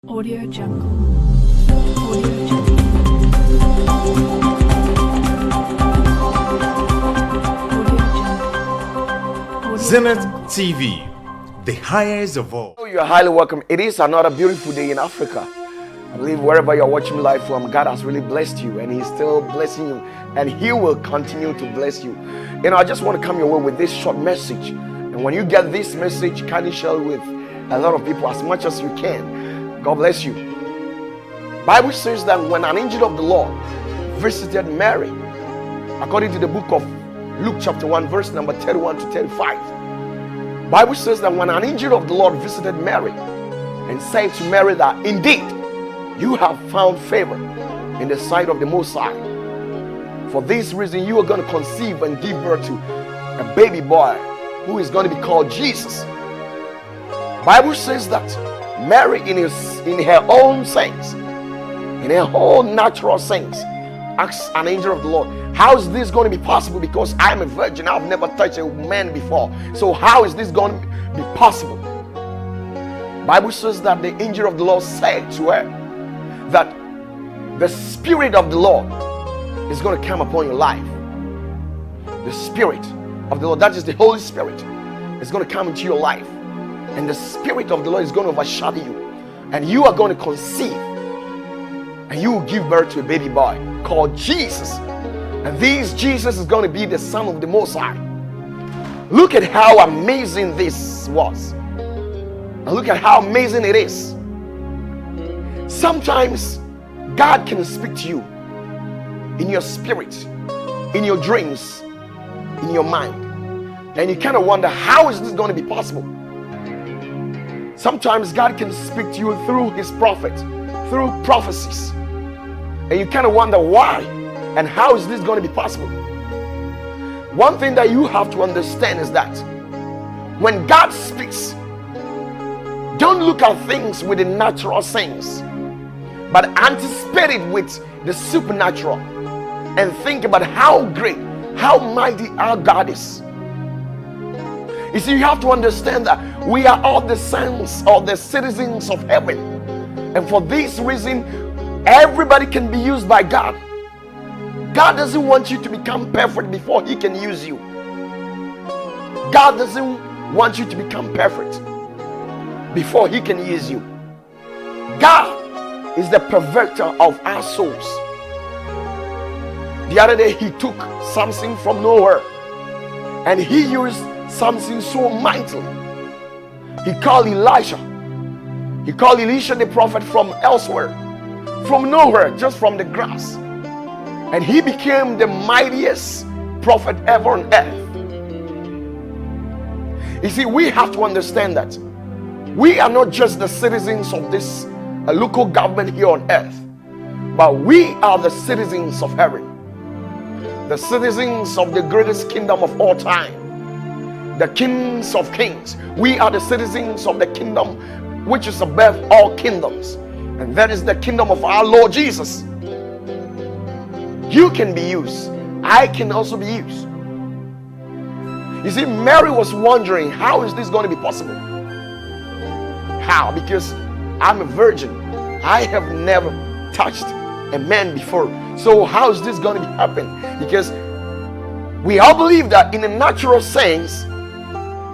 Audio Jungle. Audio Jungle. Zenith TV, the highest of all. You're highly welcome. It is another beautiful day in Africa. I believe wherever you're watching live from, God has really blessed you and He's still blessing you and He will continue to bless you. I just want to come your way with this short message. And when you get this message, kindly share it with a lot of people as much as you can. God bless you. Bible says that when an angel of the Lord visited Mary, according to the book of Luke chapter 1 verse number 31 to 35, Bible says that when an angel of the Lord visited Mary and said to Mary that indeed you have found favor in the sight of the Most High. For this reason you are going to conceive and give birth to a baby boy who is going to be called Jesus. Bible says that Mary in her own sense, in her whole natural sense, asks an angel of the Lord, how is this going to be possible? Because I'm a virgin, I've never touched a man before. So how is this going to be possible? Bible says that the angel of the Lord said to her that the Spirit of the Lord is going to come upon your life. The Spirit of the Lord, that is the Holy Spirit, is going to come into your life. And the Spirit of the Lord is going to overshadow you. And you are going to conceive. And you will give birth to a baby boy called Jesus. And this Jesus is going to be the Son of the Most High. Look at how amazing this was. And look at how amazing it is. Sometimes God can speak to you in your spirit, in your dreams, in your mind. And you kind of wonder, how is this going to be possible? Sometimes God can speak to you through His prophet, through prophecies. And you kind of wonder why and how is this going to be possible? One thing that you have to understand is that when God speaks, don't look at things with the natural sense, but anticipate it with the supernatural and think about how great, how mighty our God is. You see, you have to understand that we are all the sons or the citizens of heaven. And for this reason, everybody can be used by God. God doesn't want you to become perfect before He can use you. God doesn't want you to become perfect before He can use you. God is the perfecter of our souls. The other day He took something from nowhere and He used something so mightily. He called Elijah. He called Elisha the prophet from elsewhere, from nowhere, just from the grass. And he became the mightiest prophet ever on earth. You see, we have to understand that we are not just the citizens of this local government here on earth, but we are the citizens of heaven, the citizens of the greatest kingdom of all time, the kings of kings. We are the citizens of the kingdom which is above all kingdoms, and that is the kingdom of our Lord Jesus. You can be used. I can also be used. You see, Mary was wondering, how is this going to be possible? How? Because I'm a virgin. I have never touched a man before. So how is this going to happen? Because we all believe that in a natural sense,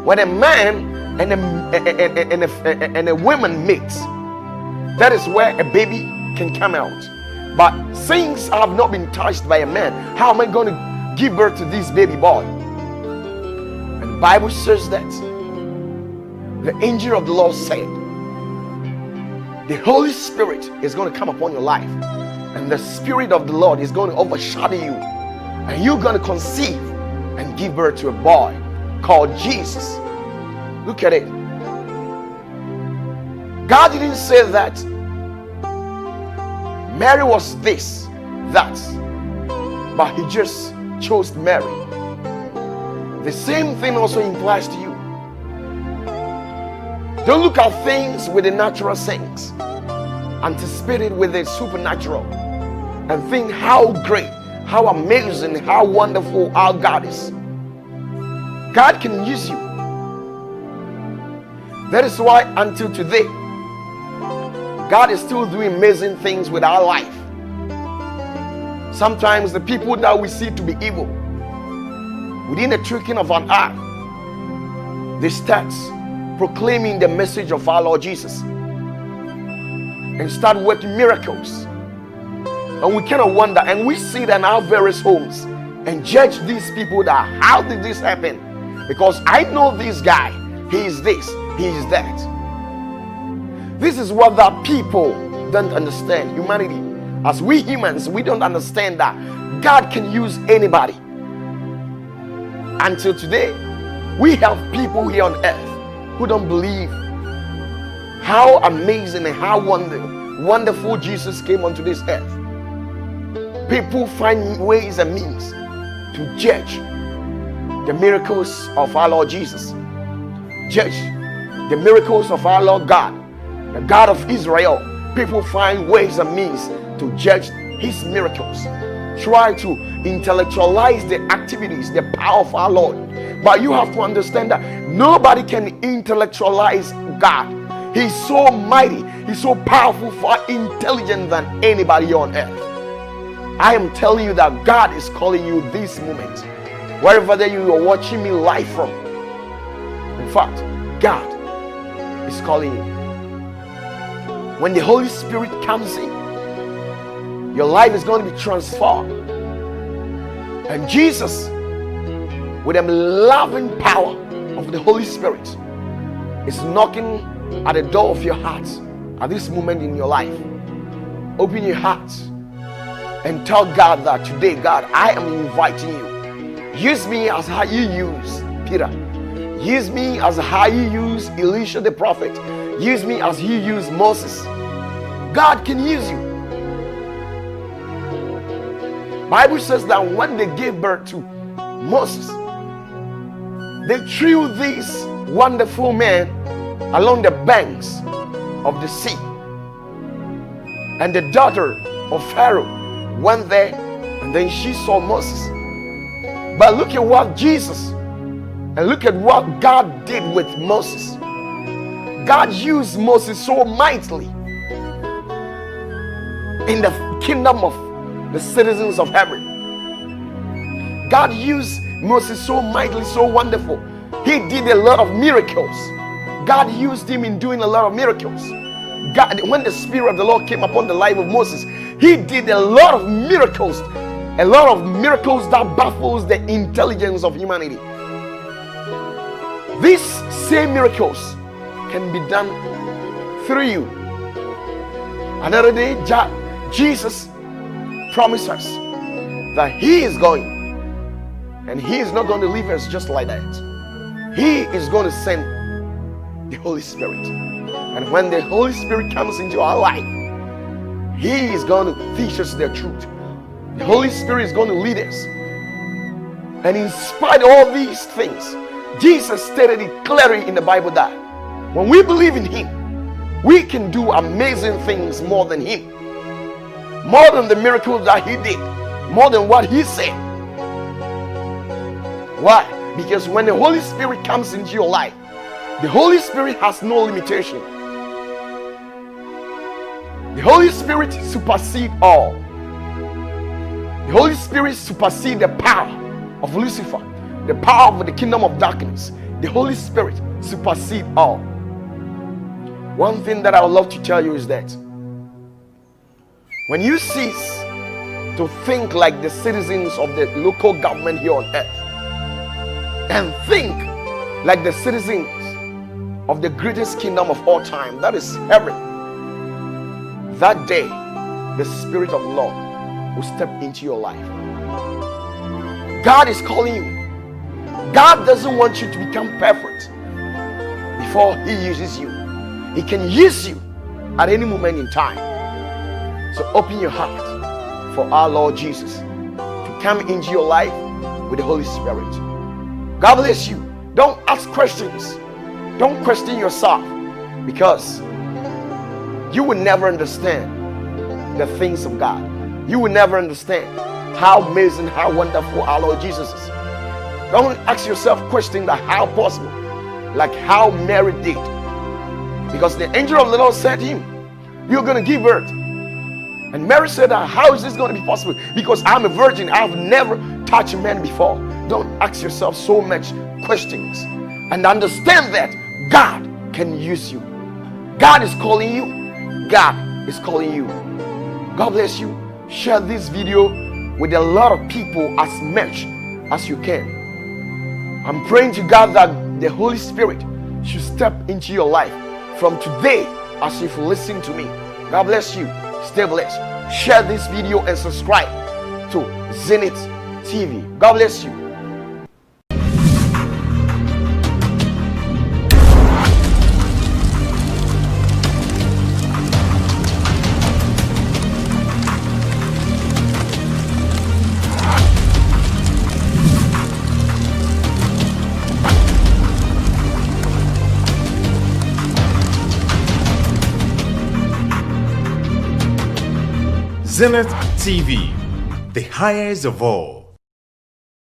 when a man and a woman meet, that is where a baby can come out. But since I have not been touched by a man, how am I going to give birth to this baby boy? And the Bible says that the angel of the Lord said, the Holy Spirit is going to come upon your life, and the Spirit of the Lord is going to overshadow you, and you're going to conceive and give birth to a boy called Jesus. Look at it. God didn't say that Mary was this, that, but He just chose Mary. The same thing also implies to you. Don't look at things with the natural sense. Anticipate it with the supernatural and think how great, how amazing, how wonderful our God is. God can use you. That is why until today, God is still doing amazing things with our life. Sometimes the people that we see to be evil, within the twinkling of an eye, they start proclaiming the message of our Lord Jesus and start working miracles. And we kind of wonder, and we sit in our various homes and judge these people that, how did this happen? Because I know this guy, he is this, he is that. This is what the people don't understand. Humanity, as we humans, we don't understand that God can use anybody. Until today, we have people here on earth who don't believe how amazing and how wonderful Jesus came onto this earth. People find ways and means to judge the miracles of our Lord Jesus, judge the miracles of our Lord God, the God of Israel. People find ways and means to judge his miracles, try to intellectualize the activities, the power of our Lord. But you have to understand that nobody can intellectualize God. He's so mighty, he's so powerful, far intelligent than anybody on earth. I am telling you that God is calling you this moment, wherever that you are watching me live from. In fact, God is calling you. When the Holy Spirit comes in, your life is going to be transformed. And Jesus, with the loving power of the Holy Spirit, is knocking at the door of your heart at this moment in your life. Open your heart and tell God that today, God, I am inviting you. Use me as how you use Peter. Use me as how you use Elisha the prophet. Use me as you use Moses. God can use you. Bible says that when they gave birth to Moses, they threw this wonderful man along the banks of the sea. And the daughter of Pharaoh went there, and then she saw Moses. But look at what Jesus, and look at what God did with Moses. God used Moses so mightily in the kingdom of the citizens of heaven. God used Moses so mightily, so wonderful. He did a lot of miracles. God used him in doing a lot of miracles. God, when the Spirit of the Lord came upon the life of Moses, he did a lot of miracles that baffles the intelligence of humanity. These same miracles can be done through you. Another day, Jesus promised us that he is going, and he is not going to leave us just like that. He is going to send the Holy Spirit. And when the Holy Spirit comes into our life, he is going to teach us the truth. The Holy Spirit is going to lead us. And in spite of all these things, Jesus stated it clearly in the Bible that when we believe in him, we can do amazing things more than him. More than the miracles that he did. More than what he said. Why? Because when the Holy Spirit comes into your life, the Holy Spirit has no limitation. The Holy Spirit supersedes all. The Holy Spirit supersedes the power of Lucifer, the power of the kingdom of darkness. The Holy Spirit supersedes all. One thing that I would love to tell you is that when you cease to think like the citizens of the local government here on earth and think like the citizens of the greatest kingdom of all time, that is heaven, that day the Spirit of the Lord will step into your life. God is calling you. God doesn't want you to become perfect before he uses you. He can use you at any moment in time. So open your heart for our Lord Jesus to come into your life with the Holy Spirit. God bless you. Don't ask questions. Don't question yourself, because you will never understand the things of God. You will never understand how amazing, how wonderful our Lord Jesus is. Don't ask yourself questions that how possible, like how Mary did. Because the angel of the Lord said to him you're going to give birth. And Mary said, how is this going to be possible? Because I'm a virgin. I've never touched a man before. Don't ask yourself so much questions. And understand that God can use you. God is calling you. God is calling you. God bless you. Share this video with a lot of people as much as you can. I'm praying to God that the Holy Spirit should step into your life from today as if you listen to me. God bless you. Stay blessed. Share this video and subscribe to Zenith TV. God bless you. Zenith TV, the highest of all.